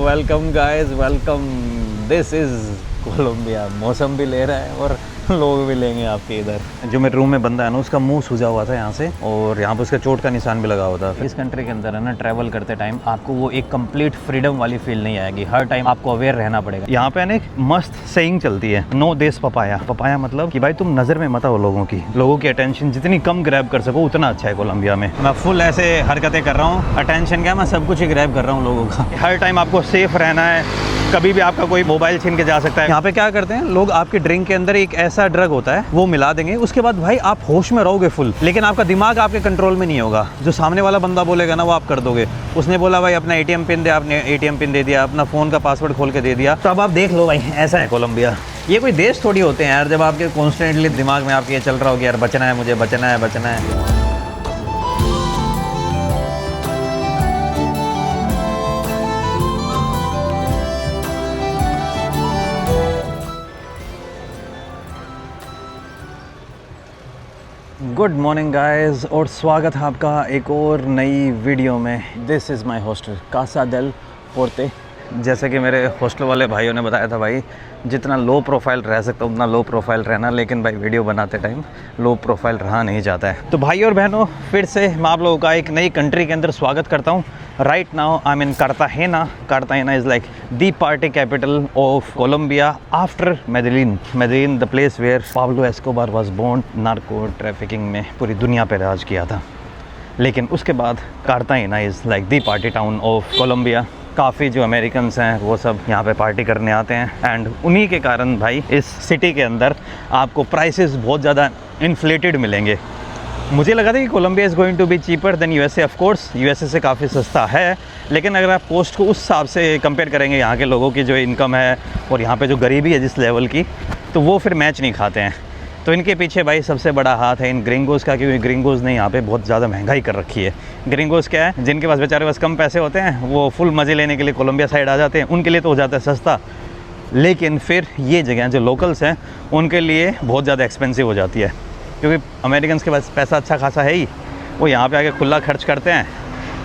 Welcome guys, welcome. This is Colombia. मौसम भी ले रहा है और लोग भी लेंगे आपके इधर। जो मेरे रूम में बंदा है ना, उसका मुंह सूजा हुआ था यहाँ से, और यहाँ पे उसका चोट का निशान भी लगा हुआ था। इस कंट्री के अंदर है ना, ट्रैवल करते टाइम आपको वो एक कंप्लीट फ्रीडम वाली फील नहीं आएगी। हर टाइम आपको अवेयर रहना पड़ेगा। यहाँ पे ना एक मस्त सेइंग चलती है, नो देश पपाया। पपाया मतलब कि भाई तुम नज़र में मत आओ लोगों की अटेंशन जितनी कम ग्रैब कर सको उतना अच्छा है कोलंबिया में। मैं फुल ऐसे हरकतें कर रहा हूँ, अटेंशन क्या, मैं सब कुछ ही ग्रैब कर रहा हूँ लोगों का। हर टाइम आपको सेफ रहना है, कभी भी आपका कोई मोबाइल छीन के जा सकता है। यहाँ पे क्या करते हैं लोग, आपके ड्रिंक के अंदर एक ऐसा ड्रग होता है वो मिला देंगे, उसके बाद भाई आप होश में रहोगे फुल, लेकिन आपका दिमाग आपके कंट्रोल में नहीं होगा। जो सामने वाला बंदा बोलेगा ना वो आप कर दोगे। उसने बोला भाई अपना एटीएम पिन दे, आपने एटीएम पिन दे दिया, अपना फ़ोन का पासवर्ड खोल के दे दिया, तो अब आप देख लो भाई, ऐसा है कोलंबिया। ये कोई देश थोड़ी होते हैं यार, जब आपके कॉन्स्टेंटली दिमाग में आपके ये चल रहा हो कि यार बचना है, मुझे बचना है, बचना है। गुड मॉर्निंग गाइस, और स्वागत है आपका एक और नई वीडियो में। This is my hostel Casa del Porte. जैसे कि मेरे हॉस्टल वाले भाइयों ने बताया था भाई, जितना लो प्रोफाइल रह सकता है उतना लो प्रोफाइल रहना, लेकिन भाई वीडियो बनाते टाइम लो प्रोफाइल रहा नहीं जाता है। तो भाई और बहनों, फिर से मैं आप लोगों का एक नई कंट्री के अंदर स्वागत करता हूँ। Right now I mean Cartagena. Cartagena is like the party capital of Colombia after Medellin. Medellin the place where Pablo Escobar was born. Narco trafficking में पूरी दुनिया पे राज किया था, लेकिन उसके बाद Cartagena is like the party town of Colombia. काफ़ी जो अमेरिकन्स हैं वो सब यहाँ पे पार्टी करने आते हैं, एंड उन्हीं के कारण भाई इस सिटी के अंदर आपको प्राइसेस बहुत ज़्यादा इन्फ्लेटेड मिलेंगे। मुझे लगा था कि Colombia is going to be cheaper than USA. Of course USA से काफ़ी सस्ता है, लेकिन अगर आप कोस्ट को उस हिसाब से कंपेयर करेंगे, यहाँ के लोगों की जो इनकम है और यहाँ पे जो गरीबी है जिस लेवल की, तो वो फिर मैच नहीं खाते हैं। तो इनके पीछे भाई सबसे बड़ा हाथ है इन ग्रिंगोज़ का, क्योंकि ग्रिंगोज़ ने यहाँ पे बहुत ज़्यादा महंगाई कर रखी है। ग्रिंगोज़ क्या है, जिनके पास बेचारे पास कम पैसे होते हैं, वो फुल मज़े लेने के लिए कोलंबिया साइड आ जाते हैं, उनके लिए तो हो जाता है सस्ता, लेकिन फिर ये जगह जो लोकल्स हैं उनके लिए बहुत ज़्यादा एक्सपेंसिव हो जाती है, क्योंकि अमेरिकन्स के पास पैसा अच्छा खासा है ही, वो यहाँ पे आके खुला खर्च करते हैं,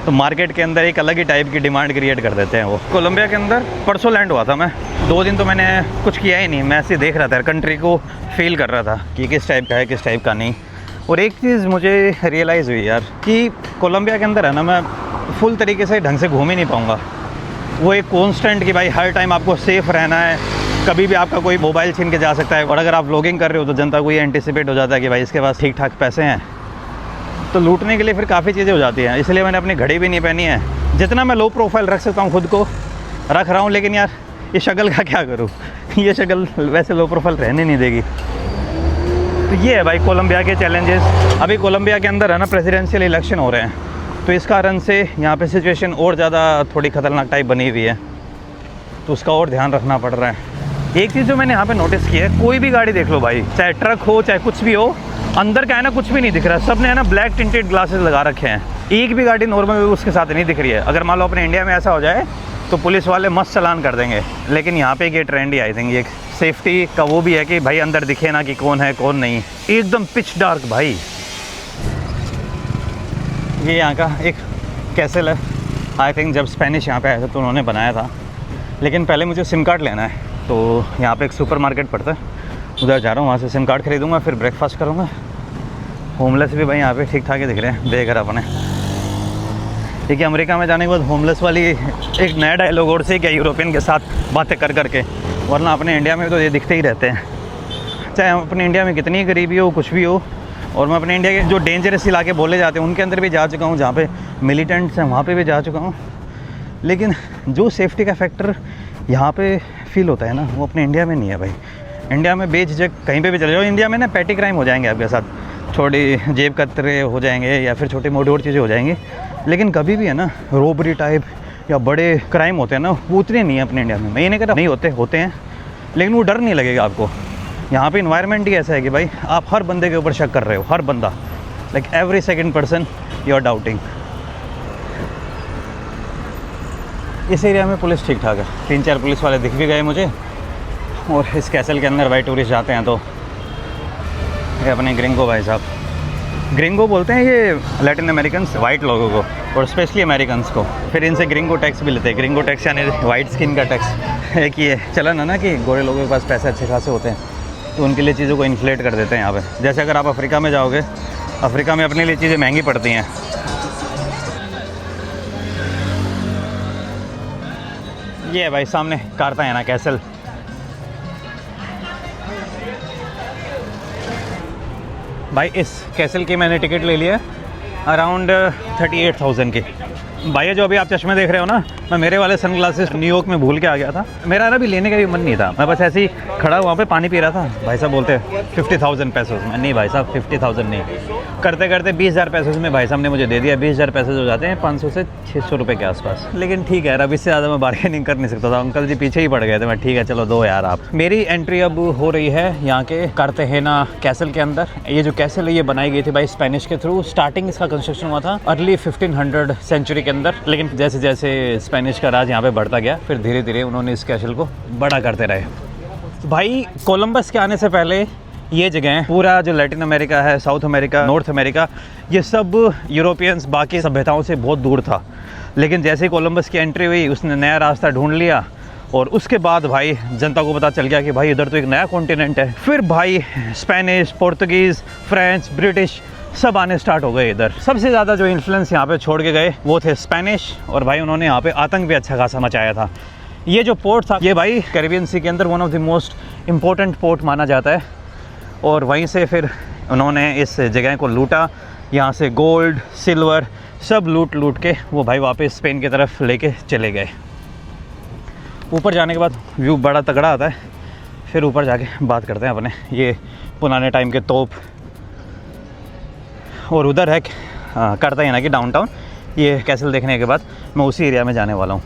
तो मार्केट के अंदर एक अलग ही टाइप की डिमांड क्रिएट कर देते हैं वो। कोलंबिया के अंदर परसों लैंड हुआ था मैं, 2 दिन तो मैंने कुछ किया ही नहीं, मैं ऐसे देख रहा था, कंट्री को फील कर रहा था कि किस टाइप का है किस टाइप का नहीं। और एक चीज़ मुझे रियलाइज़ हुई यार कि कोलंबिया के अंदर है ना, मैं फुल तरीके से ढंग से घूम ही नहीं पाऊँगा। वो एक कॉन्स्टेंट कि भाई हर टाइम आपको सेफ़ रहना है, कभी भी आपका कोई मोबाइल छीन के जा सकता है, और अगर आप व्लॉगिंग कर रहे हो तो जनता को ये एंटिसिपेट हो जाता है कि भाई इसके पास ठीक ठाक पैसे हैं, तो लूटने के लिए फिर काफ़ी चीज़ें हो जाती हैं। इसलिए मैंने अपनी घड़ी भी नहीं पहनी है। जितना मैं लो प्रोफाइल रख सकता हूँ खुद को रख रहा हूँ, लेकिन यार ये शक्ल का क्या करूँ, ये शक्ल वैसे लो प्रोफाइल रहने नहीं देगी। तो ये है भाई कोलंबिया के चैलेंजेस। अभी कोलंबिया के अंदर है ना प्रेसिडेंशियल इलेक्शन हो रहे हैं, तो इस कारण से यहाँ पे सिचुएशन और ज़्यादा थोड़ी ख़तरनाक टाइप बनी हुई है, तो उसका और ध्यान रखना पड़ रहा है। एक चीज़ जो मैंने यहाँ पे नोटिस की है, कोई भी गाड़ी देख लो भाई, चाहे ट्रक हो चाहे कुछ भी हो, अंदर का है ना कुछ भी नहीं दिख रहा है। सब ने है ना ब्लैक टिंटेड ग्लासेस लगा रखे हैं, एक भी गाड़ी नॉर्मल उसके साथ नहीं दिख रही है। अगर मान लो अपने इंडिया में ऐसा हो जाए तो पुलिस वाले मस्त चालान कर देंगे, लेकिन यहाँ पे ये ट्रेंड ही आई थिंक ये सेफ्टी का वो भी है कि भाई अंदर दिखे ना कि कौन है कौन नहीं। एकदम पिच डार्क भाई। ये यहाँ का एक कैसल है, आई थिंक जब स्पेनिश यहाँ पे आए थे तो उन्होंने बनाया था, लेकिन पहले मुझे सिम कार्ड लेना है, तो यहाँ पे एक सुपर मार्केट पड़ता है, उधर जा रहा हूँ, वहाँ से सिम कार्ड खरीदूँगा, फिर ब्रेकफास्ट करूँगा। होमलेस भी भाई यहाँ पे ठीक ठाक ही दिख रहे हैं, बेघर अपने। देखिए अमेरिका में जाने के बाद होमलेस वाली एक नया डायलॉग और से क्या यूरोपियन के साथ बातें कर करके, वरना अपने इंडिया में तो ये दिखते ही रहते हैं, चाहे अपने इंडिया में कितनी गरीबी हो कुछ भी हो। और मैं अपने इंडिया के जो डेंजरस इलाके बोले जाते हैं उनके अंदर भी जा चुका हूँ, जहाँ पे मिलिटेंट्स हैं वहाँ पे भी जा चुका हूँ, लेकिन जो सेफ्टी का फैक्टर यहाँ पे फील होता है ना, वो अपने इंडिया में नहीं है भाई। इंडिया में बेझिझक कहीं पे भी चले जाओ, इंडिया में ना पैटी क्राइम हो जाएंगे आपके साथ, छोटी जेब कतरे हो जाएंगे या फिर छोटी मोटी और चीज़ें हो जाएंगी, लेकिन कभी भी है ना रोबरी टाइप या बड़े क्राइम होते हैं ना, वो उतने नहीं है अपने इंडिया में। मैं ये नहीं कह रहा नहीं होते हैं, लेकिन वो डर नहीं लगेगा आपको। यहाँ पे इन्वायरमेंट ही ऐसा है कि भाई आप हर बंदे के ऊपर शक कर रहे हो, हर बंदा, like every second person you are doubting. इस एरिया में पुलिस ठीक ठाक है, 3-4 पुलिस वाले दिख भी गए मुझे। और इस कैसल के अंदर भाई टूरिस्ट जाते हैं तो ये अपने ग्रिंगो भाई साहब ग्रिंगो बोलते हैं ये लैटिन अमेरिकन वाइट लोगों को, और स्पेशली अमेरिकन्स को। फिर इनसे ग्रिंगो टैक्स भी लेते हैं। ग्रिंगो टैक्स यानी वाइट स्किन का टैक्स। एक ये चलन है ना कि गोरे लोगों के पास पैसे अच्छे खासे होते हैं, तो उनके लिए चीज़ों को इन्फ्लेट कर देते हैं यहाँ पे। जैसे अगर आप अफ्रीका में जाओगे, अफ्रीका में अपने लिए चीज़ें महंगी पड़ती हैं। ये है भाई सामने कार्ताहेना कैसल। भाई इस कैसल की मैंने टिकट ले लिया अराउंड 38,000 की। भाई ये जो अभी आप चश्मे देख रहे हो ना, मैं मेरे वाले सनग्लासेस न्यूयॉर्क में भूल के आ गया था। मेरा ना भी लेने का भी मन नहीं था, मैं बस ऐसे ही खड़ा वहाँ पे पानी पी रहा था। भाई साहब बोलते 50,000 पैसों में। नहीं भाई साहब 50,000 नहीं, करते करते 20,000 पैसों में भाई साहब ने मुझे दे दिया। 20,000 पैसे हो जाते हैं 500 से 600 रुपये के आसपास। लेकिन ठीक है यार, अब इससे ज़्यादा मैं बार्गेनिंग कर नहीं सकता था। अंकल जी पीछे ही पड़ गए थे। मैं ठीक है चलो दो यार आप। मेरी एंट्री अब हो रही है यहाँ के कार्ताहेना कैसल के अंदर। ये जो कैसल है ये बनाई गई थी भाई स्पेनिश के थ्रू। स्टार्टिंग इसका कंस्ट्रक्शन हुआ था अर्ली 1500 सेंचुरी के अंदर, लेकिन जैसे जैसे स्पेनिश का राज यहाँ पे बढ़ता गया, फिर धीरे धीरे उन्होंने इस कैसल को बड़ा करते रहे। भाई कोलंबस के आने से पहले ये जगह पूरा जो लैटिन अमेरिका है, साउथ अमेरिका, नॉर्थ अमेरिका, ये सब यूरोपियंस बाकी सभ्यताओं से बहुत दूर था। लेकिन जैसे ही कोलंबस की एंट्री हुई, उसने नया रास्ता ढूंढ लिया, और उसके बाद भाई जनता को पता चल गया कि भाई इधर तो एक नया कॉन्टिनेंट है। फिर भाई स्पेनिश, पोर्तुगीज़, फ्रेंच, ब्रिटिश सब आने स्टार्ट हो गए इधर। सबसे ज़्यादा जो इन्फ्लुएंस यहाँ पे छोड़ के गए वो थे स्पेनिश, और भाई उन्होंने यहाँ पे आतंक भी अच्छा खासा मचाया था। ये जो पोर्ट था ये भाई कैरिबियन सी के अंदर one of the most important port माना जाता है, और वहीं से फिर उन्होंने इस जगह को लूटा। यहाँ से गोल्ड, सिल्वर सब लूट के वो भाई वापस स्पेन की तरफ लेके चले गए। ऊपर जाने के बाद व्यू बड़ा तगड़ा आता है। फिर ऊपर जाके बात करते हैं अपने ये पुराने टाइम के तोप। और उधर है कार्ताहेना की डाउनटाउन। ये कैसल देखने के बाद मैं उसी एरिया में जाने वाला हूँ।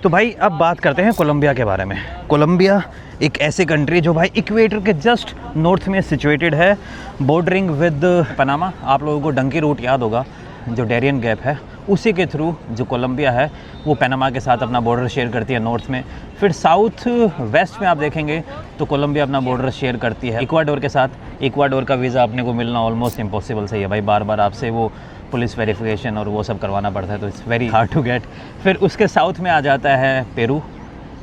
तो भाई अब बात करते हैं कोलंबिया के बारे में। कोलंबिया एक ऐसी कंट्री जो भाई इक्वेटर के जस्ट नॉर्थ में सिचुएटेड है, बॉर्डरिंग विद पनामा। आप लोगों को डंकी रूट याद होगा, जो डेरियन गैप है, उसी के थ्रू जो कोलंबिया है वो पनामा के साथ अपना बॉर्डर शेयर करती है नॉर्थ में। फिर साउथ वेस्ट में आप देखेंगे तो कोलंबिया अपना बॉर्डर शेयर करती है इक्वाडोर के साथ। इक्वाडोर का वीज़ा अपने को मिलना ऑलमोस्ट इम्पॉसिबल सही है भाई, बार बार आपसे वो पुलिस वेरिफिकेशन और वो सब करवाना पड़ता है, तो it's very hard to get. फिर उसके साउथ में आ जाता है पेरू,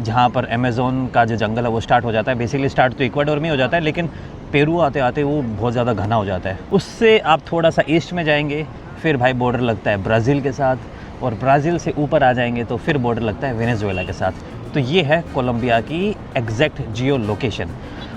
जहाँ पर अमेज़ोन का जो जंगल है वो स्टार्ट हो जाता है। बेसिकली स्टार्ट तो इक्वाडोर में हो जाता है, लेकिन पेरू आते आते वो बहुत ज़्यादा घना हो जाता है। उससे आप थोड़ा सा ईस्ट में जाएंगे, फिर भाई बॉर्डर लगता है ब्राज़ील के साथ, और ब्राज़ील से ऊपर आ जाएंगे तो फिर बॉर्डर लगता है वेनेजुएला के साथ। तो ये है कोलंबिया की एग्जैक्ट जियो लोकेशन।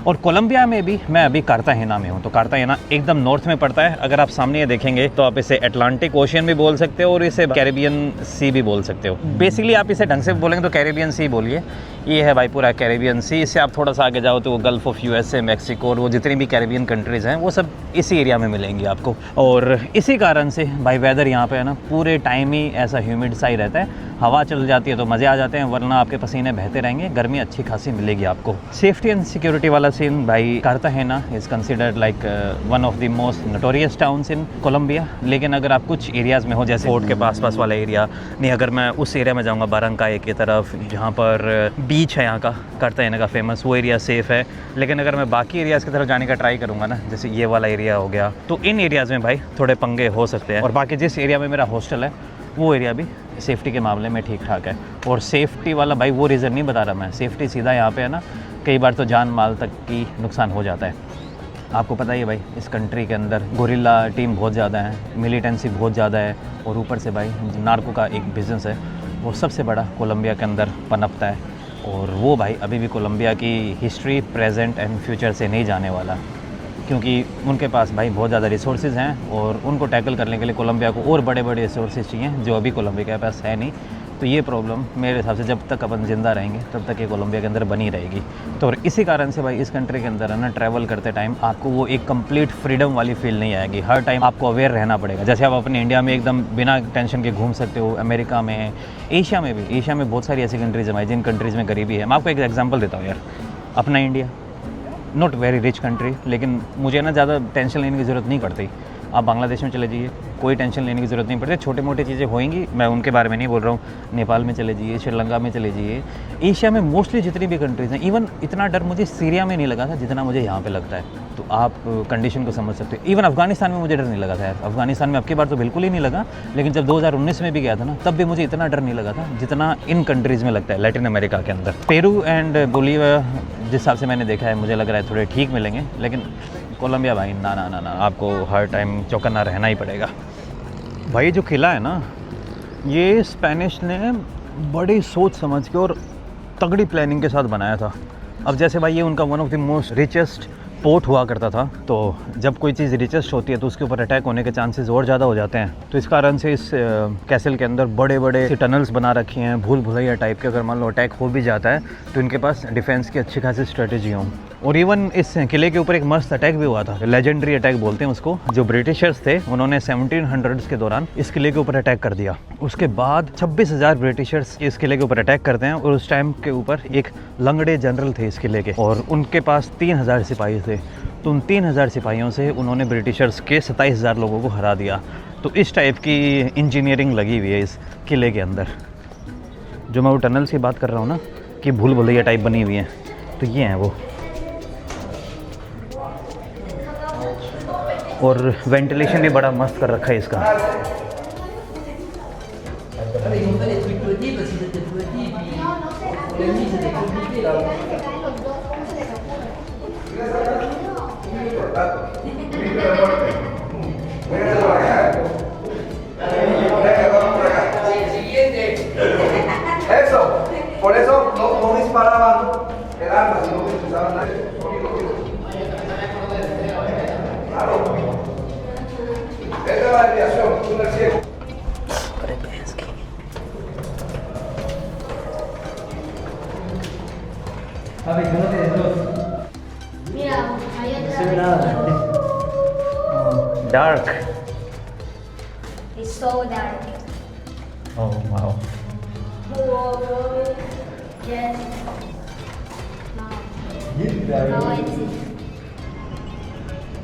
और कोलंबिया में भी मैं अभी कार्ताहेना में हूँ। तो कार्ताहेना एकदम नॉर्थ में पड़ता है। अगर आप सामने ये देखेंगे तो आप इसे अटलांटिक ओशियन भी बोल सकते हो और इसे कैरिबियन सी भी बोल सकते हो। बेसिकली आप इसे ढंग से बोलेंगे तो कैरिबियन सी बोलिए। ये है भाई पूरा कैरिबियन सी। इससे आप थोड़ा सा आगे जाओ तो वो गल्फ ऑफ यूएसए, मैक्सिको और वो जितनी भी कैरिबियन कंट्रीज़ हैं वो सब इसी एरिया में मिलेंगी आपको। और इसी कारण से भाई वेदर यहाँ पे है ना पूरे टाइम ही ऐसा ह्यूमिड सा ही रहता है। हवा चल जाती है तो मज़े आ जाते हैं, वरना आपके पसीने बहते रहेंगे। गर्मी अच्छी खासी मिलेगी आपको। सेफ्टी एंड सिक्योरिटी वाला सीन भाई, Cartagena is considered like one of the most notorious towns in Colombia. लेकिन अगर आप कुछ एरियाज़ में हो, जैसे पोर्ट के पास वाला एरिया नहीं, अगर मैं उस एरिया में जाऊँगा बारंकाई की तरफ जहाँ पर बीच है यहाँ का कार्ताहेना का फेमस, वो एरिया सेफ़ है। लेकिन अगर मैं बाकी एरियाज़ की तरफ जाने का ट्राई करूँगा ना, जैसे ये वाला एरिया हो गया, तो इन एरियाज़ में भाई थोड़े पंगे हो सकते हैं। और बाकी जिस एरिया में मेरा हॉस्टल है वो एरिया भी सेफ़्टी के मामले में ठीक ठाक है। और सेफ़्टी वाला भाई वो रीज़न नहीं बता रहा मैं, सेफ़्टी सीधा यहाँ पे है ना, कई बार तो जान माल तक की नुकसान हो जाता है। आपको पता ही है भाई इस कंट्री के अंदर गोरिल्ला टीम बहुत ज़्यादा है, मिलिटेंसी बहुत ज़्यादा है, और ऊपर से भाई नार्को का एक बिज़नेस है वो सबसे बड़ा कोलंबिया के अंदर पनपता है। और वो भाई अभी भी कोलंबिया की हिस्ट्री, प्रेजेंट एंड फ्यूचर से नहीं जाने वाला, क्योंकि उनके पास भाई बहुत ज़्यादा रिसोर्सेज हैं और उनको टैकल करने के लिए कोलंबिया को और बड़े बड़े रिसोर्सेज चाहिए जो अभी कोलंबिया के पास है नहीं। तो ये प्रॉब्लम मेरे हिसाब से जब तक अपन ज़िंदा रहेंगे तब तक ये कोलंबिया के अंदर बनी रहेगी। तो इसी कारण से भाई इस कंट्री के अंदर है ना, ट्रैवल करते टाइम आपको वो एक कंप्लीट फ्रीडम वाली फील नहीं आएगी। हर टाइम आपको अवेयर रहना पड़ेगा। जैसे आप अपने इंडिया में एकदम बिना टेंशन के घूम सकते हो, अमेरिका में, एशिया में भी। एशिया में बहुत सारी ऐसी कंट्रीज़ हैं भाई जिन कंट्रीज़ में गरीबी है। मैं आपको एक एग्जाम्पल देता हूँ यार, अपना India not very rich country, लेकिन मुझे ना ज़्यादा टेंशन लेने की ज़रूरत नहीं पड़ती। आप बांग्लादेश में चले जाइए, कोई टेंशन लेने की ज़रूरत नहीं पड़ती। छोटे मोटे चीज़ें होंगी, मैं उनके बारे में नहीं बोल रहा हूँ। नेपाल में चले जाइए, श्रीलंका में चले जाइए, एशिया में मोस्टली जितनी भी कंट्रीज़ हैं, इवन इतना डर मुझे सीरिया में नहीं लगा था जितना मुझे यहाँ पे लगता है। तो आप कंडीशन को समझ सकते हो। इवन अफगानिस्तान में मुझे डर नहीं लगा था यार। अफगानिस्तान में अब की बार तो बिल्कुल ही नहीं लगा, लेकिन जब 2019 में भी गया था ना, तब भी मुझे इतना डर नहीं लगा था जितना इन कंट्रीज़ में लगता है लैटिन अमेरिका के अंदर। पेरू एंड बोलीविया जिस हिसाब से मैंने देखा है, मुझे लग रहा है थोड़े ठीक मिलेंगे, लेकिन कोलंबिया भाई ना ना ना ना, आपको हर टाइम चौकन्ना रहना ही पड़ेगा भाई। जो किला है ना, ये स्पेनिश ने बड़ी सोच समझ के और तगड़ी प्लानिंग के साथ बनाया था। अब जैसे भाई ये उनका one of the most richest port हुआ करता था, तो जब कोई चीज़ रिचेस्ट होती है तो उसके ऊपर अटैक होने के चांसेस और ज़्यादा हो जाते हैं। तो इस कारण से इस कैसल के अंदर बड़े बड़े टनल्स बना रखी हैं, भूल भुलैया टाइप के। अगर मान लो अटैक हो भी जाता है तो इनके पास डिफेंस की अच्छी खासी स्ट्रेटेजी हो। और इवन इस किले के ऊपर एक मस्त अटैक भी हुआ था, लेजेंडरी अटैक बोलते हैं उसको। जो ब्रिटिशर्स थे उन्होंने 1700s के दौरान इस किले के ऊपर अटैक कर दिया। उसके बाद 26,000 ब्रिटिशर्स इस किले के ऊपर अटैक करते हैं, और उस टाइम के ऊपर एक लंगड़े जनरल थे इस किले के, और उनके पास 3000 सिपाही थे। तो उन 3000 सिपाहियों से उन्होंने ब्रिटिशर्स के 27,000 लोगों को हरा दिया। तो इस टाइप की इंजीनियरिंग लगी हुई है इस किले के अंदर। जो मैं वो टनल्स की बात कर रहा हूँ ना, कि भूल भुलैया टाइप बनी हुई हैं, तो ये हैं वो। और वेंटिलेशन भी बड़ा मस्त कर रखा है इसका। Eso, por eso no disparaban el arma, sino que utilizaban la... Claro. Esta es la desviación, túnel ciego. Mira, ahí atrás. Dark. It's so dark. Oh wow. Yes. Now I see.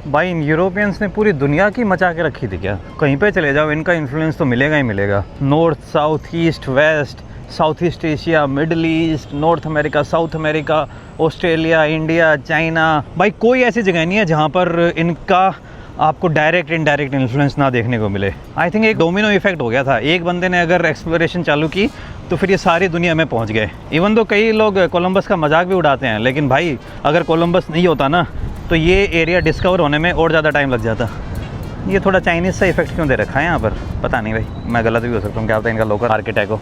भाई इन Europeans ने पूरी दुनिया की मचा के रखी थी क्या? कहीं पे चले जाओ इनका इन्फ्लुएंस तो मिलेगा ही मिलेगा। North, south, east, west, south east Asia, middle east, North America, South America, Australia, India, China. भाई कोई ऐसी जगह नहीं है जहाँ पर इनका आपको डायरेक्ट इनडायरेक्ट इन्फ्लुएंस ना देखने को मिले। आई थिंक एक डोमिनो इफेक्ट हो गया था। एक बंदे ने अगर एक्सप्लोरेशन चालू की तो फिर ये सारी दुनिया में पहुंच गए। इवन तो कई लोग कोलंबस का मजाक भी उड़ाते हैं, लेकिन भाई अगर कोलंबस नहीं होता ना तो ये एरिया डिस्कवर होने में और ज़्यादा टाइम लग जाता। ये थोड़ा चाइनीज़ सा इफेक्ट क्यों दे रखा है यहाँ पर, पता नहीं भाई, मैं गलत भी हो सकता हूँ, क्या पता इनका लोकल आर्किटेक्ट हो।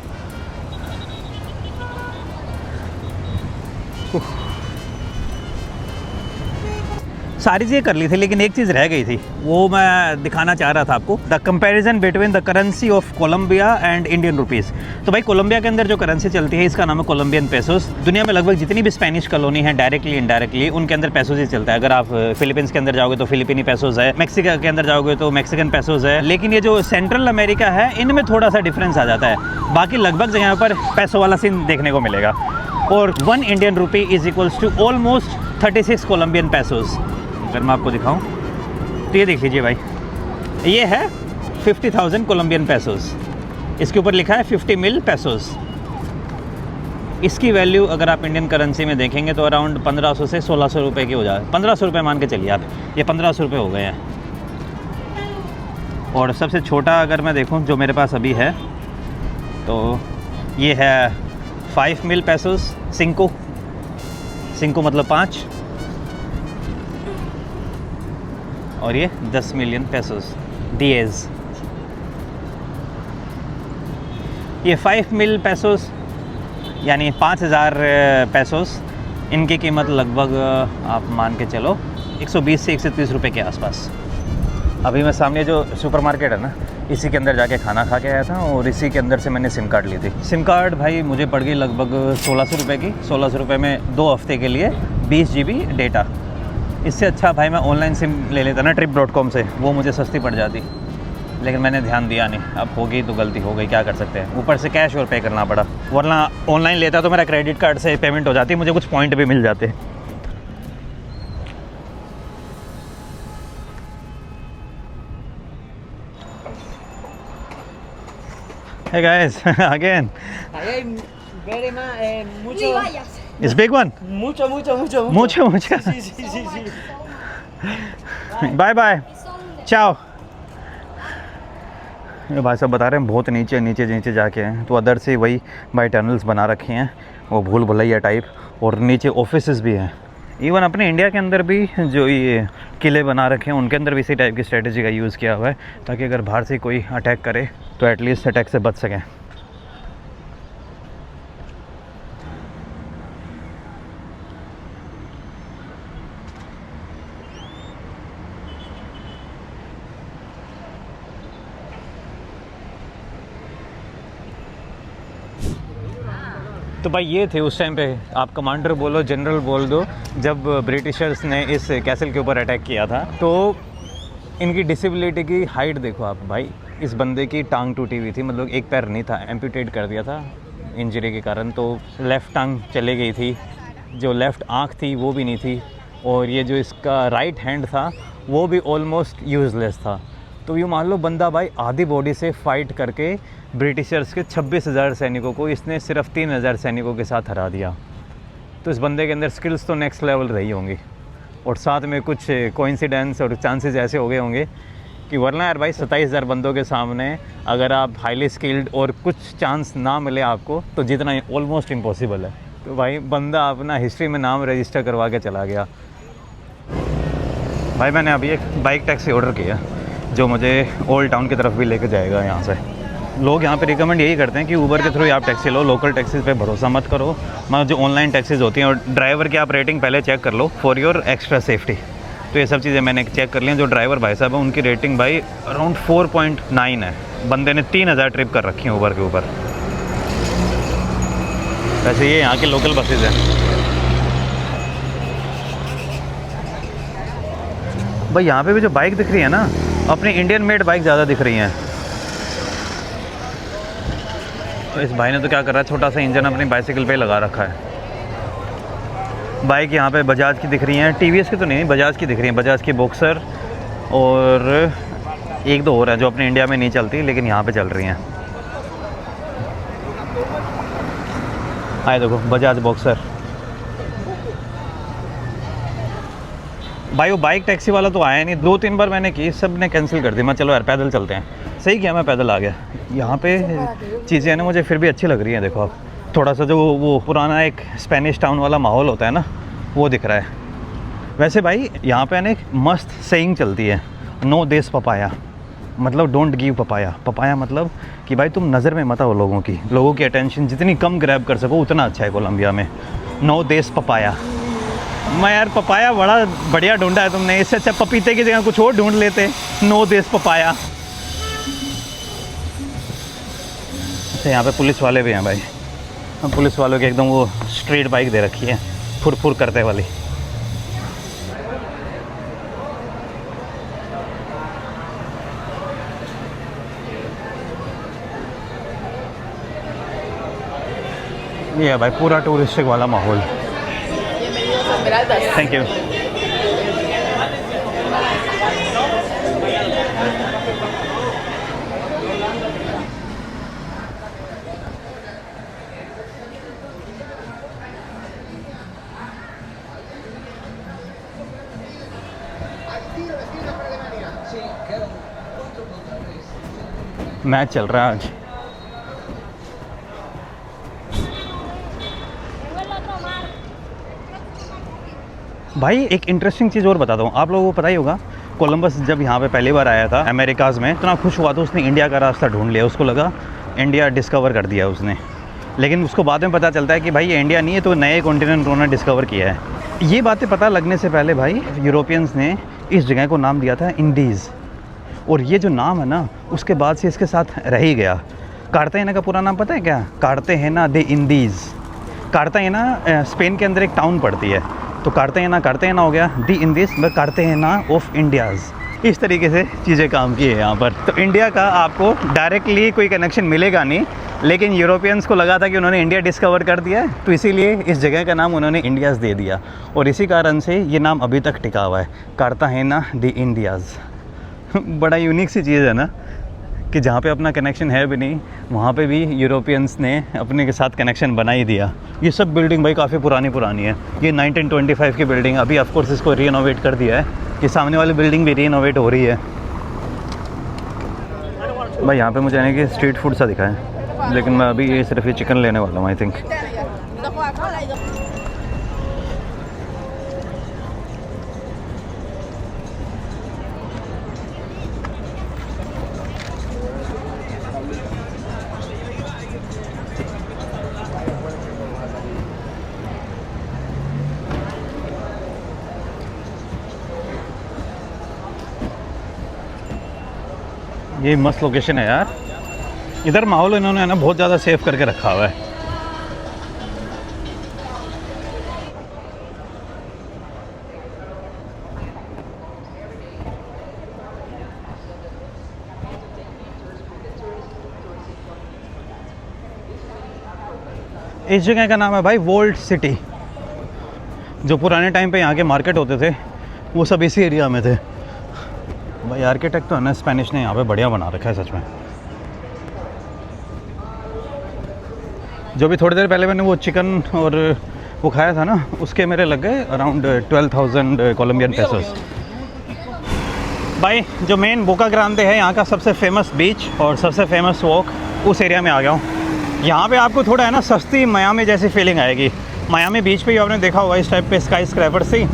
सारी चीज़ें कर ली थी, लेकिन एक चीज़ रह गई थी, वो मैं दिखाना चाह रहा था आपको। The comparison between the currency of Colombia and Indian rupees. तो भाई कोलंबिया के अंदर जो करेंसी चलती है इसका नाम है कोलंबियन पेसोस। दुनिया में लगभग जितनी भी स्पेनिश कॉलोनी है डायरेक्टली इनडायरेक्टली उनके अंदर पेसोस ही चलता है। अगर आप फिलीपींस के अंदर जाओगे तो फिलिपिनी पेसोस है, मैक्सिको के अंदर जाओगे तो मैक्सिकन पेसोस है। लेकिन ये जो सेंट्रल अमेरिका है इनमें थोड़ा सा डिफरेंस आ जाता है। बाकी लगभग जगह पर पैसों वाला सीन देखने को मिलेगा। और 1 Indian rupee is equals to almost 36 Colombian pesos. अगर मैं आपको दिखाऊं तो ये देख लीजिए भाई, ये है 50,000 कोलंबियन पेसोस। इसके ऊपर लिखा है 50 मिल पेसोस। इसकी वैल्यू अगर आप इंडियन करेंसी में देखेंगे तो अराउंड 1500 से 1600 रुपये की हो जाए। 1500 रुपये मान के चलिए आप, ये 1500 रुपये हो गए हैं। और सबसे छोटा अगर मैं देखूं जो मेरे पास अभी है तो ये है 5 मिल पेसोस। सिंको मतलब 5, और ये 10 मिलियन पेसोस डीएज। ये 5 मिल पेसोस यानी 5000 पेसोस, इनकी कीमत लगभग आप मान के चलो 120 से 130 रुपये के आसपास। अभी मैं सामने जो सुपरमार्केट है ना, इसी के अंदर जाके खाना खा के आया था, और इसी के अंदर से मैंने सिम कार्ड ली थी। सिम कार्ड भाई मुझे पड़ गई लगभग 1600 रुपये की। 1600 रुपये में 2 हफ्ते के लिए 20 GB डेटा। इससे अच्छा भाई मैं ऑनलाइन सिम ले लेता ना trip.com से, वो मुझे सस्ती पड़ जाती, लेकिन मैंने ध्यान दिया नहीं। अब हो गई तो गलती हो गई, क्या कर सकते हैं। ऊपर से कैश और पे करना पड़ा, वरना ऑनलाइन लेता तो मेरा क्रेडिट कार्ड से पेमेंट हो जाती, मुझे कुछ पॉइंट भी मिल जाते। Hey guys, again. Ahí hay very mucho, Ni vayas. It's big one. mucho. Mucho. Sí. Bye bye. It's on there. Ciao. ये भाई साहब बता रहे हैं बहुत नीचे जाके हैं, तो अदर से वही बाई टनल्स बना रखे हैं, वो भूल भुलैया टाइप, और नीचे ऑफिसेज भी हैं। इवन अपने इंडिया के अंदर भी जो ये किले बना रखे हैं उनके अंदर भी इसी टाइप की स्ट्रेटजी का यूज़ किया हुआ है, ताकि अगर बाहर से कोई अटैक करे तो एटलीस्ट अटैक से बच सकें। तो भाई ये थे उस टाइम पे, आप कमांडर बोलो जनरल बोल दो, जब ब्रिटिशर्स ने इस कैसल के ऊपर अटैक किया था। तो इनकी डिसेबिलिटी की हाइट देखो आप भाई, इस बंदे की टांग टूटी हुई थी, मतलब एक पैर नहीं था, एम्पूटेट कर दिया था इंजरी के कारण, तो लेफ़्ट टांग चली गई थी, जो लेफ़्ट आँख थी वो भी नहीं थी, और ये जो इसका राइट हैंड था वो भी ऑलमोस्ट यूज़लेस था। तो यूँ मान लो बंदा भाई आधी बॉडी से फ़ाइट करके ब्रिटिशर्स के 26,000 सैनिकों को इसने सिर्फ 3,000 सैनिकों के साथ हरा दिया। तो इस बंदे के अंदर स्किल्स तो नेक्स्ट लेवल रही होंगी, और साथ में कुछ कोइंसिडेंस और चांसेस ऐसे हो गए होंगे कि वरना यार भाई 27,000 बंदों के सामने अगर आप हाईली स्किल्ड और कुछ चांस ना मिले आपको तो जीतना ऑलमोस्ट इम्पॉसिबल है। तो भाई बंदा अपना हिस्ट्री में नाम रजिस्टर करवा के चला गया। भाई मैंने अभी एक बाइक टैक्सी ऑर्डर किया जो मुझे ओल्ड टाउन की तरफ भी लेके जाएगा। यहाँ से लोग यहाँ पे रिकमेंड यही करते हैं कि ऊबर के थ्रू आप टैक्सी लो, लोकल टैक्सीज़ पे भरोसा मत करो, मतलब जो ऑनलाइन टैक्सीज़ होती हैं, और ड्राइवर की आप रेटिंग पहले चेक कर लो फॉर योर एक्स्ट्रा सेफ्टी। तो ये सब चीज़ें मैंने चेक कर ली हैं। जो ड्राइवर भाई साहब है उनकी रेटिंग भाई अराउंड 4.9 है। बंदे ने 3,000 ट्रिप कर रखी है ऊबर के ऊपर। वैसे ये यहाँ के लोकल बसेज हैं भाई। यहाँ पे भी जो बाइक दिख रही है ना, अपनी इंडियन मेड बाइक ज़्यादा दिख रही हैं। तो इस भाई ने तो क्या कर रहा है, छोटा सा इंजन अपनी बाइसिकल पे लगा रखा है। बाइक यहाँ पे बजाज की दिख रही हैं, टीवीएस की तो नहीं, बजाज की दिख रही हैं, बजाज की बॉक्सर, और एक दो और हैं जो अपने इंडिया में नहीं चलती लेकिन यहाँ पे चल रही हैं। आए देखो बजाज बॉक्सर। भाई वो बाइक टैक्सी वाला तो आया नहीं, 2-3 बार मैंने की, सब ने कैंसिल कर दी। मैं चलो यार पैदल चलते हैं, सही किया, मैं पैदल आ गया। यहाँ पे चीज़ें ना मुझे फिर भी अच्छी लग रही हैं। देखो आप थोड़ा सा जो वो पुराना एक स्पेनिश टाउन वाला माहौल होता है ना, वो दिख रहा है। वैसे भाई यहाँ पे ना एक मस्त सेइंग चलती है, नो देश पपाया, मतलब डोंट गिव पपाया। पपाया मतलब कि भाई तुम नज़र में मत आओ लोगों की अटेंशन जितनी कम ग्रैब कर सको उतना अच्छा है कोलंबिया में। नो देश पपाया। मैं यार पपाया बड़ा बढ़िया ढूंढा है तुमने, इससे अच्छा पपीते की जगह कुछ और ढूंढ लेते। नो देश पपाया। अच्छा यहाँ पे पुलिस वाले भी हैं भाई, पुलिस वालों की एकदम वो स्ट्रीट बाइक दे रखी है, फुर फुर करते वाली। ये है भाई पूरा टूरिस्टिक वाला माहौल। Thank you. मैच चल रहा है आज। भाई एक इंटरेस्टिंग चीज़ और बताता हूँ, आप लोगों को पता ही होगा, कोलंबस जब यहाँ पे पहली बार आया था अमेरिकाज़ में, इतना खुश हुआ था, उसने इंडिया का रास्ता ढूंढ लिया, उसको लगा इंडिया डिस्कवर कर दिया उसने। लेकिन उसको बाद में पता चलता है कि भाई ये इंडिया नहीं है, तो नए कॉन्टिनेंट उन्होंने डिस्कवर किया है। ये बातें पता लगने से पहले भाई यूरोपियंस ने इस जगह को नाम दिया था इंडीज़, और ये जो नाम है ना उसके बाद से इसके साथ रह ही गया। कार्ताहेना का पूरा नाम पता है क्या? कार्ताहेना दे इंडीज़। कार्ताहेना स्पेन के अंदर एक टाउन पड़ती है, तो कार्ताहेना हो गया, दी इंडीज़ मतलब कार्ताहेना ऑफ इंडियाज़। इस तरीके से चीज़ें काम की है यहाँ पर। तो इंडिया का आपको डायरेक्टली कोई कनेक्शन मिलेगा नहीं, लेकिन यूरोपियंस को लगा था कि उन्होंने इंडिया डिस्कवर कर दिया है, तो इसीलिए इस जगह का नाम उन्होंने इंडियाज़ दे दिया, और इसी कारण से ये नाम अभी तक टिका हुआ है, कार्ताहेना दी इंडियाज़। बड़ा यूनिक सी चीज़ है ना कि जहाँ पे अपना कनेक्शन है भी नहीं, वहाँ पे भी यूरोपियंस ने अपने के साथ कनेक्शन बना ही दिया। ये सब बिल्डिंग भाई काफ़ी पुरानी है। ये 1925 की बिल्डिंग, अभी ऑफ कोर्स इसको रीनोवेट कर दिया है। ये सामने वाली बिल्डिंग भी रीनोवेट हो रही है। भाई यहाँ पे मुझे यानी कि स्ट्रीट फूड सा दिखा है, लेकिन मैं अभी ये सिर्फ ये चिकन लेने वाला हूँ आई थिंक। ये मस्त लोकेशन है यार। इधर माहौल इन्होंने है ना बहुत ज़्यादा सेव करके रखा हुआ है। इस जगह का नाम है भाई वोल्ड सिटी। जो पुराने टाइम पे यहाँ के मार्केट होते थे वो सब इसी एरिया में थे। भाई आर्किटेक्ट तो है ना स्पेनिश ने यहाँ पे बढ़िया बना रखा है सच में। जो भी थोड़ी देर पहले मैंने वो चिकन और वो खाया था ना, उसके मेरे लग गए अराउंड 12,000 कोलंबियन पेसोस। भाई जो मेन बोका ग्रांडे है यहाँ का सबसे फेमस बीच और सबसे फेमस वॉक, उस एरिया में आ गया हूँ। यहाँ पे आपको थोड़ा है ना सस्ती मियामी जैसी फीलिंग आएगी। मियामी बीच पे ही आपने देखा होगा इस टाइप पे स्काई स्क्रैपर्स थी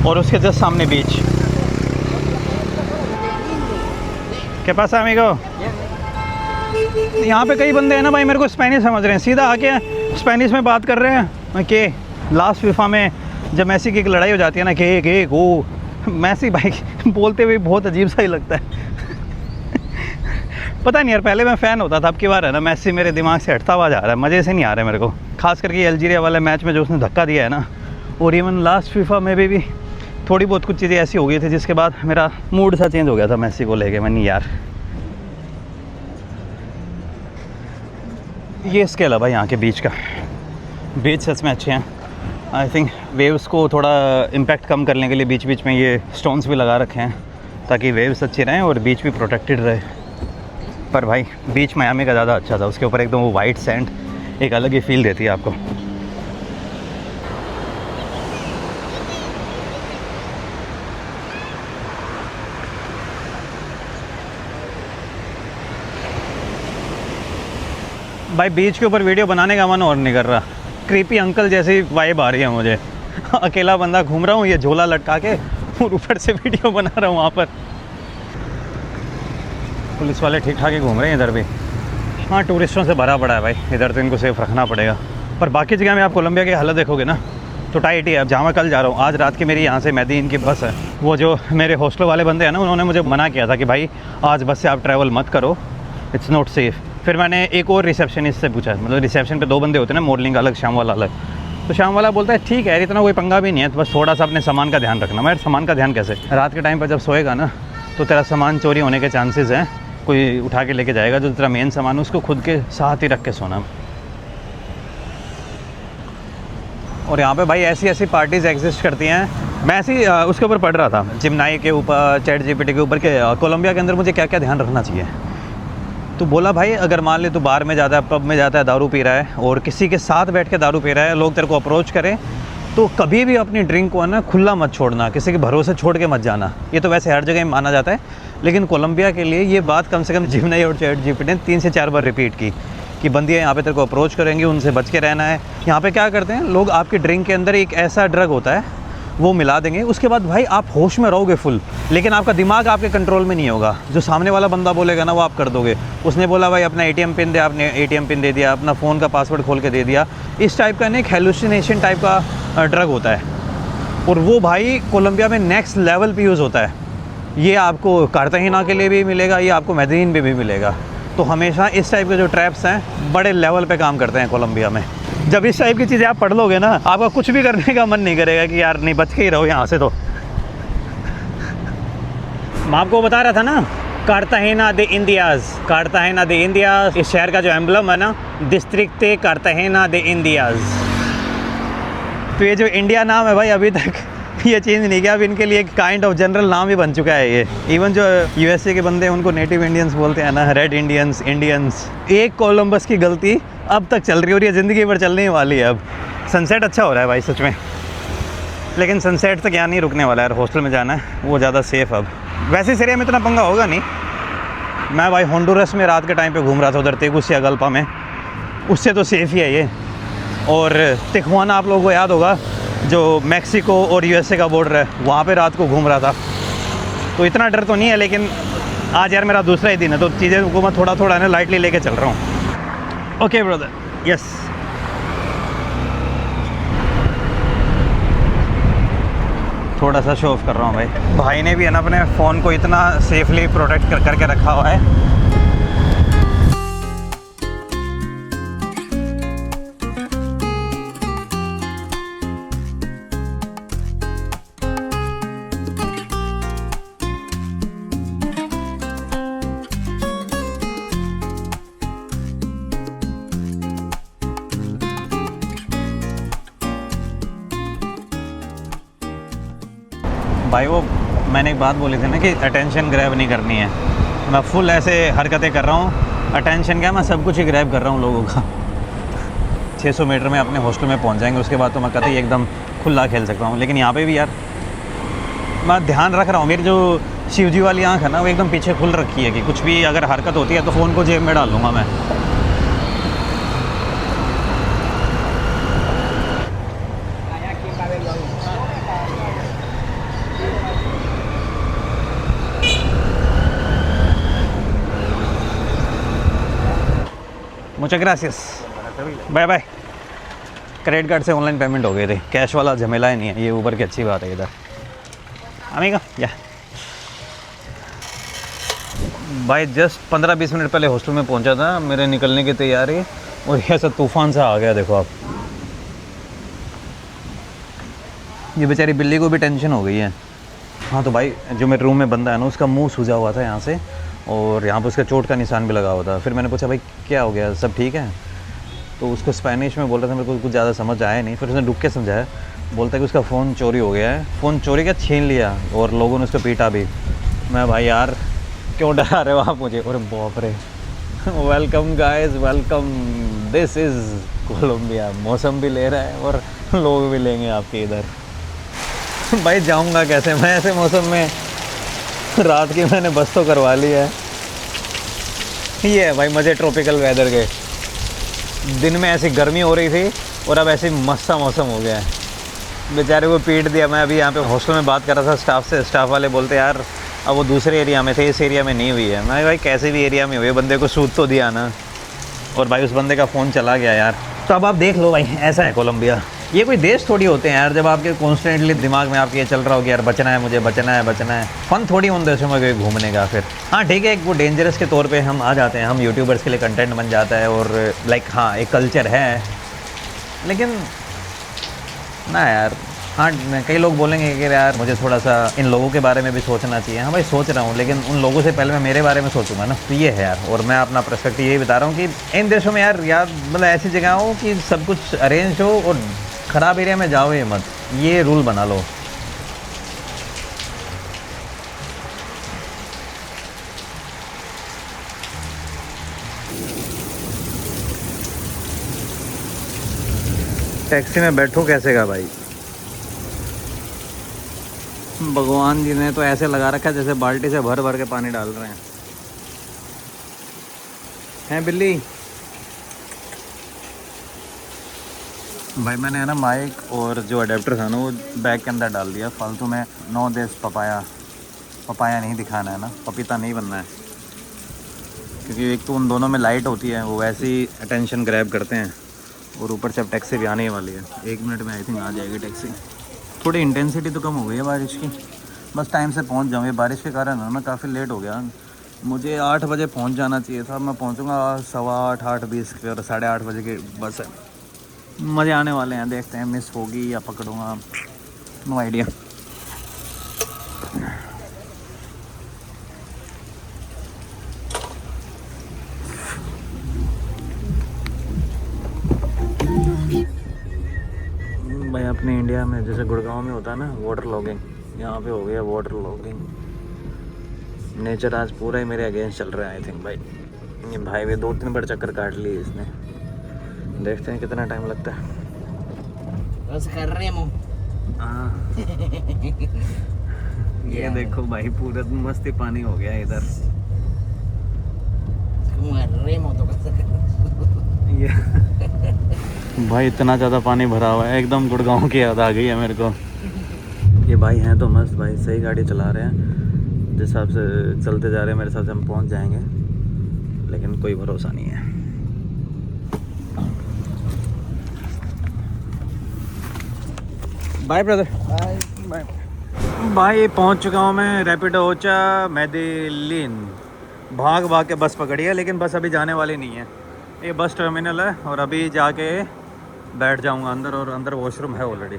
और उसके जस्ट सामने बीच। क्या पास है अमीगो? यहाँ पे कई बंदे हैं ना भाई मेरे को स्पेनिश समझ रहे हैं, सीधा आके स्पेनिश में बात कर रहे हैं कि लास्ट फीफा में जब मैसी की एक लड़ाई हो जाती है ना कि वो मैसी भाई बोलते हुए बहुत अजीब सा ही लगता है। पता नहीं यार, पहले मैं फ़ैन होता था, अब की बार है ना मैसी मेरे दिमाग से हटता हुआ जा रहा है, मज़े से नहीं आ रहा है मेरे को। खास करके अल्जीरिया वाले मैच में जो उसने धक्का दिया है ना, और इवन लास्ट फीफा में भी थोड़ी बहुत कुछ चीज़ें ऐसी हो गई थी जिसके बाद मेरा मूड सा चेंज हो गया था मैसी को लेके। मैं नहीं यार, ये स्केल है भाई यहाँ के बीच का। बीच सच में अच्छे हैं। आई थिंक वेव्स को थोड़ा इम्पैक्ट कम करने के लिए बीच बीच में ये स्टोन्स भी लगा रखे हैं ताकि वेव्स अच्छे रहें और बीच भी प्रोटेक्टेड रहे। पर भाई बीच मियामी का ज़्यादा अच्छा था, उसके ऊपर एकदम वो वाइट सैंड एक अलग ही फील देती है आपको। भाई बीच के ऊपर वीडियो बनाने का मन और नहीं कर रहा, क्रीपी अंकल जैसी वाइब आ रही है मुझे। अकेला बंदा घूम रहा हूँ ये झोला लटका के और ऊपर से वीडियो बना रहा हूँ वहाँ पर। पुलिस वाले ठीक ठाक ही घूम रहे हैं इधर भी। हाँ टूरिस्टों से भरा पड़ा है भाई, इधर तो इनको सेफ रखना पड़ेगा। पर बाकी जगह में आप कोलंबिया की हालत देखोगे ना तो टाइट ही है। अब जहाँ मैं कल जा रहा हूँ, आज रात की मेरी यहाँ से मेदिन की बस है। वो जो मेरे हॉस्टल वाले बंदे हैं ना, उन्होंने मुझे मना किया था कि भाई आज बस से आप ट्रैवल मत करो, इट्स नॉट सेफ़। फिर मैंने एक और रिसेप्शनिस्ट से पूछा, मतलब रिसेप्शन पे 2 बंदे होते हैं ना, मॉर्निंग अलग शाम वाला अलग। तो शाम वाला बोलता है ठीक है इतना कोई पंगा भी नहीं है, तो बस थोड़ा सा अपने सामान का ध्यान रखना। मैं सामान का ध्यान कैसे? रात के टाइम पर जब सोएगा ना तो तेरा सामान चोरी होने के चांसेस हैं, कोई उठा के लेके जाएगा। जो तेरा मेन सामान है उसको खुद के साथ ही रख के सोना। और यहाँ पे भाई ऐसी ऐसी पार्टीज़ एग्जिस्ट करती हैं। मैं ऐसी उसके ऊपर पढ़ रहा था, जिमनाई के ऊपर, चैट जीपीटी के ऊपर, के कोलंबिया के अंदर मुझे क्या क्या ध्यान रखना चाहिए। तो बोला भाई अगर मान ले तो बार में जाता है, पब में जाता है, दारू पी रहा है और किसी के साथ बैठ के दारू पी रहा है, लोग तेरे को अप्रोच करें तो कभी भी अपनी ड्रिंक को है ना खुला मत छोड़ना, किसी के भरोसे छोड़ के मत जाना। ये तो वैसे हर जगह माना जाता है, लेकिन कोलंबिया के लिए ये बात कम से कम जिमनाई और चैट जीपीटी ने 3 से 4 बार रिपीट की कि बंदियाँ यहाँ पे तेरे को अप्रोच करेंगी, उनसे बच के रहना है। यहाँ पे क्या करते हैं लोग, आपकी ड्रिंक के अंदर एक ऐसा ड्रग होता है वो मिला देंगे, उसके बाद भाई आप होश में रहोगे फुल, लेकिन आपका दिमाग आपके कंट्रोल में नहीं होगा। जो सामने वाला बंदा बोलेगा ना वो आप कर दोगे। उसने बोला भाई अपना ATM पिन दे, आपने ATM पिन दे दिया, अपना फ़ोन का पासवर्ड खोल के दे दिया। इस टाइप का ना एक हेलुसिनेशन टाइप का ड्रग होता है, और वो भाई कोलंबिया में नेक्स्ट लेवल पे यूज़ होता है। ये आपको कार्ताहिना के लिए भी मिलेगा, ये आपको मेदिन पे भी मिलेगा। तो हमेशा इस टाइप के जो ट्रैप्स हैं बड़े लेवल पे काम करते हैं कोलंबिया में। जब इस टाइप की चीज़ें आप पढ़ लोगे ना, आपका कुछ भी करने का मन नहीं करेगा कि यार नहीं बच के ही रहो यहाँ से। तो मैं आपको बता रहा था ना, कार्ताहेना दे इंडियाज़, कार्ताहेना दे इंडियाज़ इस शहर का जो एम्बलम है ना, डिस्ट्रिक्ट कार्ताहेना दे इंडियाज़। तो ये जो इंडिया नाम है भाई, अभी तक ये चेंज नहीं किया, अब इनके लिए एक काइंड ऑफ जनरल नाम ही बन चुका है ये। इवन जो यूएसए के बंदे हैं उनको नेटिव इंडियंस बोलते हैं ना, रेड इंडियंस, इंडियंस। एक कोलंबस की गलती अब तक चल रही हो रही है, ज़िंदगी भर चलने वाली है। अब सनसेट अच्छा हो रहा है भाई सच में, लेकिन सनसेट तक यहाँ नहीं रुकने वाला है, हॉस्टल में जाना है, वो ज़्यादा सेफ़। अब वैसे इस एरिया में इतना पंगा होगा नहीं। मैं भाई होंडुरस में रात के टाइम पे घूम रहा था, उधर तेगुसिगाल्पा में, उससे तो सेफ़ ही है ये। और तिखवाना आप लोगों को याद होगा, जो मैक्सिको और यूएसए का बॉर्डर है, वहाँ पे रात को घूम रहा था, तो इतना डर तो नहीं है। लेकिन आज यार मेरा दूसरा ही दिन है, तो चीज़ें को मैं थोड़ा थोड़ा ना लाइटली लेके चल रहा हूँ। Okay brother, yes. थोड़ा सा शो ऑफ कर रहा हूँ भाई। भाई ने भी है ना अपने फ़ोन को इतना सेफली प्रोटेक्ट करके रखा हुआ है। भाई वो मैंने एक बात बोली थी ना कि अटेंशन ग्रैब नहीं करनी है, मैं फुल ऐसे हरकतें कर रहा हूँ। अटेंशन क्या, मैं सब कुछ ही ग्रैब कर रहा हूँ लोगों का। 600 मीटर में अपने हॉस्टल में पहुँच जाएंगे, उसके बाद तो मैं कतई एकदम खुला खेल सकता हूँ। लेकिन यहाँ पे भी यार मैं ध्यान रख रहा हूँ, मेरी जो शिवजी वाली आँख है ना वो एकदम पीछे खुल रखी है कि कुछ भी अगर हरकत होती है तो फ़ोन को जेब में डाल लूँगा मैं। मुझे ग्रासियस, बाय बाय। क्रेडिट कार्ड से ऑनलाइन पेमेंट हो गए थे, कैश वाला झमेला ही नहीं है, ये ऊबर की अच्छी बात है। इधर आमेगा या भाई जस्ट 15-20 मिनट पहले हॉस्टल में पहुंचा था, मेरे निकलने की तैयारी, और ऐसा तूफान सा आ गया। देखो आप, ये बेचारी बिल्ली को भी टेंशन हो गई है। हाँ तो भाई जो मेरे रूम में बंदा है ना, उसका मुंह सूजा हुआ था यहाँ से, और यहाँ पर उसका चोट का निशान भी लगा हुआ था। फिर मैंने पूछा भाई क्या हो गया, सब ठीक है? तो उसको स्पेनिश में बोल रहा था, मेरे को कुछ ज़्यादा समझ आया नहीं। फिर उसने डुब के समझाया, बोलता है कि उसका फ़ोन चोरी हो गया है। फ़ोन चोरी क्या, छीन लिया, और लोगों ने उसको पीटा भी। मैं भाई यार क्यों डरा रहे हो आप मुझे? और बाप रे, welcome guys, welcome, this is Colombia. मौसम भी ले रहा है और लोग भी लेंगे आपके इधर। भाई जाऊँगा कैसे मैं ऐसे मौसम में? रात की मैंने बस तो करवा ली है। ये है भाई मज़े ट्रॉपिकल वेदर के। दिन में ऐसी गर्मी हो रही थी और अब ऐसे मस्त सा मौसम हो गया है। बेचारे को पीट दिया। मैं अभी यहाँ पे हॉस्टल में बात कर रहा था स्टाफ से, स्टाफ वाले बोलते यार अब वो दूसरे एरिया में थे, इस एरिया में नहीं हुई है। मैं भाई कैसे भी एरिया में हुए, बंदे को सूद तो दिया ना। और भाई उस बंदे का फ़ोन चला गया यार। तो अब आप देख लो भाई, ऐसा है कोलंबिया। ये कोई देश थोड़ी होते हैं यार, जब आपके कॉन्स्टेंटली दिमाग में आपके ये चल रहा हो कि यार बचना है, मुझे बचना है, बचना है। फन थोड़ी उन देशों में कोई घूमने का। फिर हाँ ठीक है, एक वो डेंजरस के तौर पे हम आ जाते हैं, हम यूट्यूबर्स के लिए कंटेंट बन जाता है, और लाइक हाँ एक कल्चर है। लेकिन ना यार, हाँ कई लोग बोलेंगे कि यार मुझे थोड़ा सा इन लोगों के बारे में भी सोचना चाहिए। हाँ भाई सोच रहा हूँ, लेकिन उन लोगों से पहले मैं मेरे बारे में सोचूंगा ना। तो ये है यार, और मैं अपना पर्सपेक्टिव यही बता रहा हूँ कि इन देशों में यार मतलब ऐसी जगह हो कि सब कुछ अरेंज हो, और ख़राब एरिया में जाओ ही मत, ये रूल बना लो। टैक्सी में बैठो कैसे का भाई? भगवान जी ने तो ऐसे लगा रखा है जैसे बाल्टी से भर भर के पानी डाल रहे हैं बिल्ली। भाई मैंने है ना माइक और जो अडेप्टर था ना वो बैग के अंदर डाल दिया। फालतू में नो दिस पपाया नहीं दिखाना है ना, पपीता नहीं बनना है। क्योंकि एक तो उन दोनों में लाइट होती है, वो वैसे ही अटेंशन ग्रैब करते हैं, और ऊपर से अब टैक्सी भी आने ही वाली है। 1 मिनट में आई थिंक आ जाएगी टैक्सी। थोड़ी इंटेंसिटी तो कम हो गई है बारिश की, बस टाइम से पहुंच जाऊँ। ये बारिश के कारण है ना काफ़ी लेट हो गया। मुझे 8 बजे पहुंच जाना चाहिए था, मैं पहुंचूंगा 8:15, 8:20 के, और 8:30 बजे की बस है। मज़े आने वाले हैं, देखते हैं मिस होगी या पकड़ूंगा, नो आइडिया। भाई अपने इंडिया में जैसे गुड़गांव में होता है ना वाटर लॉगिंग, यहाँ पे हो गया वाटर लॉगिंग। नेचर आज पूरा ही मेरे अगेंस्ट चल रहा है आई थिंक भाई। ये भाई भी 2-3 बार चक्कर काट लिए इसने, देखते हैं कितना टाइम लगता है। Vamos a Remo. हाँ ये देखो भाई पूरा मस्ती पानी हो गया इधर। Como a Remo tocas. ये भाई इतना ज़्यादा पानी भरा हुआ है, एकदम गुड़गांव की याद आ गई है मेरे को। ये भाई हैं तो मस्त भाई, सही गाड़ी चला रहे हैं, जिस हिसाब से चलते जा रहे हैं मेरे हिसाब से हम पहुंच जाएंगे, लेकिन कोई भरोसा नहीं है। Bye brother. बाय भाई पहुंच चुका हूँ मैं रैपिडो ओचा मेदेलिन। भाग भाग के बस पकड़ी है, लेकिन बस अभी जाने वाली नहीं है। ये बस टर्मिनल है और अभी जाके बैठ जाऊंगा अंदर, और अंदर वॉशरूम है ऑलरेडी।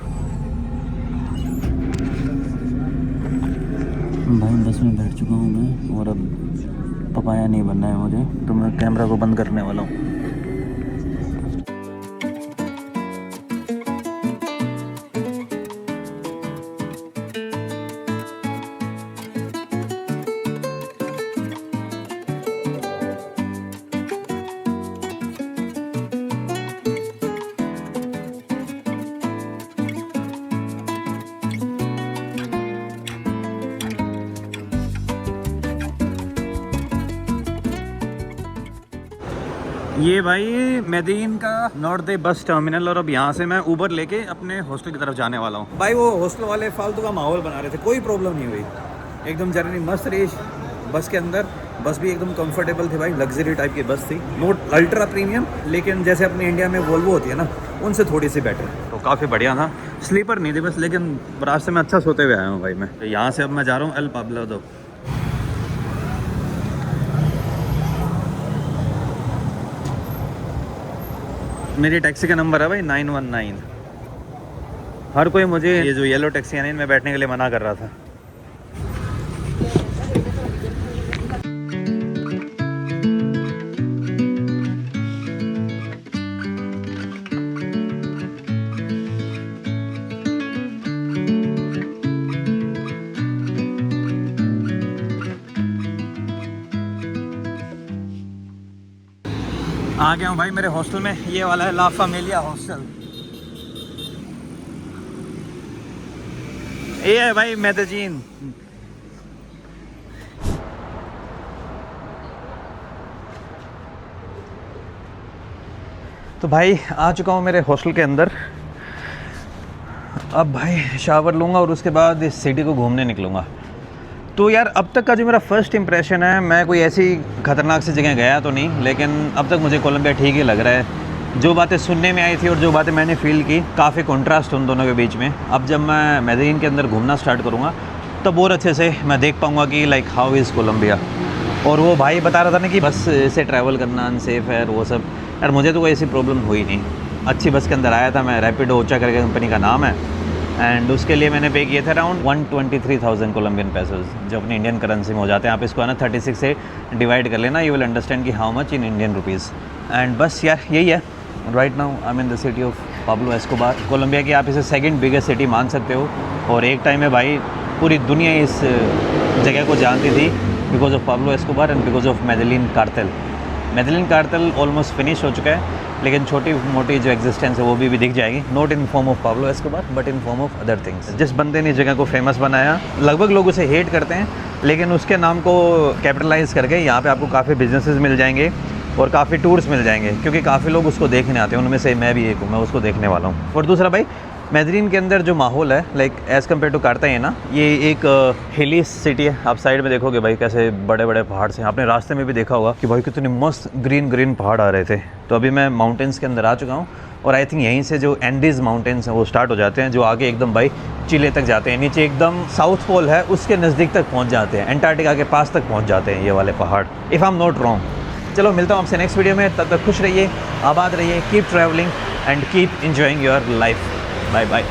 भाई बस में बैठ चुका हूँ मैं, और अब पपाया नहीं बनना है मुझे, तो मैं कैमरा को बंद करने वाला हूँ। ये भाई मेदीन का नॉर्थ बस टर्मिनल, और अब यहाँ से मैं ऊबर लेके अपने हॉस्टल की तरफ जाने वाला हूँ। भाई वो हॉस्टल वाले फालतू का माहौल बना रहे थे, कोई प्रॉब्लम नहीं हुई, एकदम जर्नी मस्त रही बस के अंदर। बस भी एकदम कंफर्टेबल थी भाई, लग्जरी टाइप की बस थी, नोट अल्ट्रा प्रीमियम, लेकिन जैसे अपने इंडिया में वोल्वो होती है ना, उनसे थोड़ी सी बेटर, तो काफ़ी बढ़िया था। स्लीपर नहीं थी बस, लेकिन रास्ते में अच्छा सोते हुए आया हूँ भाई मैं। यहाँ से अब मैं जा रहा हूँ एल पाब्लो। मेरी टैक्सी का नंबर है भाई 919। हर कोई मुझे ये जो येलो टैक्सी है ना, इनमें बैठने के लिए मना कर रहा था। आ गया हूँ भाई मेरे हॉस्टल में, ये वाला है ला फैमिलिया हॉस्टल। ये है भाई मेदेजीन। तो भाई आ चुका हूँ मेरे हॉस्टल के अंदर। अब भाई शावर लूँगा और उसके बाद इस सिटी को घूमने निकलूँगा। तो यार अब तक का जो मेरा फर्स्ट इंप्रेशन है, मैं कोई ऐसी ख़तरनाक सी जगह गया तो नहीं, लेकिन अब तक मुझे कोलंबिया ठीक ही लग रहा है। जो बातें सुनने में आई थी और जो बातें मैंने फ़ील की, काफ़ी कॉन्ट्रास्ट उन दोनों के बीच में। अब जब मैं मेदेइन के अंदर घूमना स्टार्ट करूँगा तब और अच्छे से मैं देख पाऊँगा कि लाइक हाउ इज़ कोलंबिया। और वो भाई बता रहा था ना कि बस से ट्रैवल करना अनसेफ़ है और वो सब, यार मुझे तो कोई ऐसी प्रॉब्लम हुई नहीं। अच्छी बस के अंदर आया था मैं, रैपिडो ओचा करके कंपनी का नाम है, एंड उसके लिए मैंने पे किए थे अराउंड 123,000 कोलंबियन पैसोज, जो अपनी इंडियन करेंसी में हो जाते हैं। आप इसको है ना 36 से डिवाइड कर लेना, यू विल अंडरस्टैंड कि how much in Indian rupees. And बस यार यही है। Right now I am in the city of Pablo Escobar. Colombia की आप इसे सेकंड बिगेस्ट सिटी मान सकते हो, और एक टाइम में भाई पूरी दुनिया इस जगह को जानती थी because of Pablo Escobar and because of Medellin cartel. Medellin cartel almost finish हो चुका है, लेकिन छोटी मोटी जो एग्जिस्टेंस है वो भी दिख जाएगी, not in form of Pablo Escobar but in form of other things. जिस बंदे ने इस जगह को फेमस बनाया, लगभग लोग उसे हेट करते हैं, लेकिन उसके नाम को कैपिटलाइज करके यहाँ पे आपको काफ़ी बिजनेसेस मिल जाएंगे और काफ़ी टूर्स मिल जाएंगे, क्योंकि काफ़ी लोग उसको देखने आते हैं, उनमें से मैं भी एक हूँ, मैं उसको देखने वाला हूँ। और दूसरा भाई मेदेइन के अंदर जो माहौल है, लाइक एज़ कम्पेयर टू कार्तागेना, ये एक हिली सिटी है। आप साइड में देखोगे भाई कैसे बड़े बड़े पहाड़ से, आपने रास्ते में भी देखा होगा कि भाई कितने मस्त ग्रीन ग्रीन पहाड़ आ रहे थे। तो अभी मैं माउंटेन्स के अंदर आ चुका हूँ, और आई थिंक यहीं से जो एंडीज़ माउंटेन्स हैं वो स्टार्ट हो जाते हैं, जो आगे एकदम भाई चिले तक जाते हैं, नीचे एकदम साउथ पोल है उसके नज़दीक तक पहुँच जाते हैं, एंटार्क्टिका के पास तक पहुँच जाते हैं ये वाले पहाड़, if I am not wrong. चलो मिलता हूँ आपसे नेक्स्ट वीडियो में, तब तक खुश रहिए, आबाद रहिए, keep travelling and keep enjoying your life. Bye bye.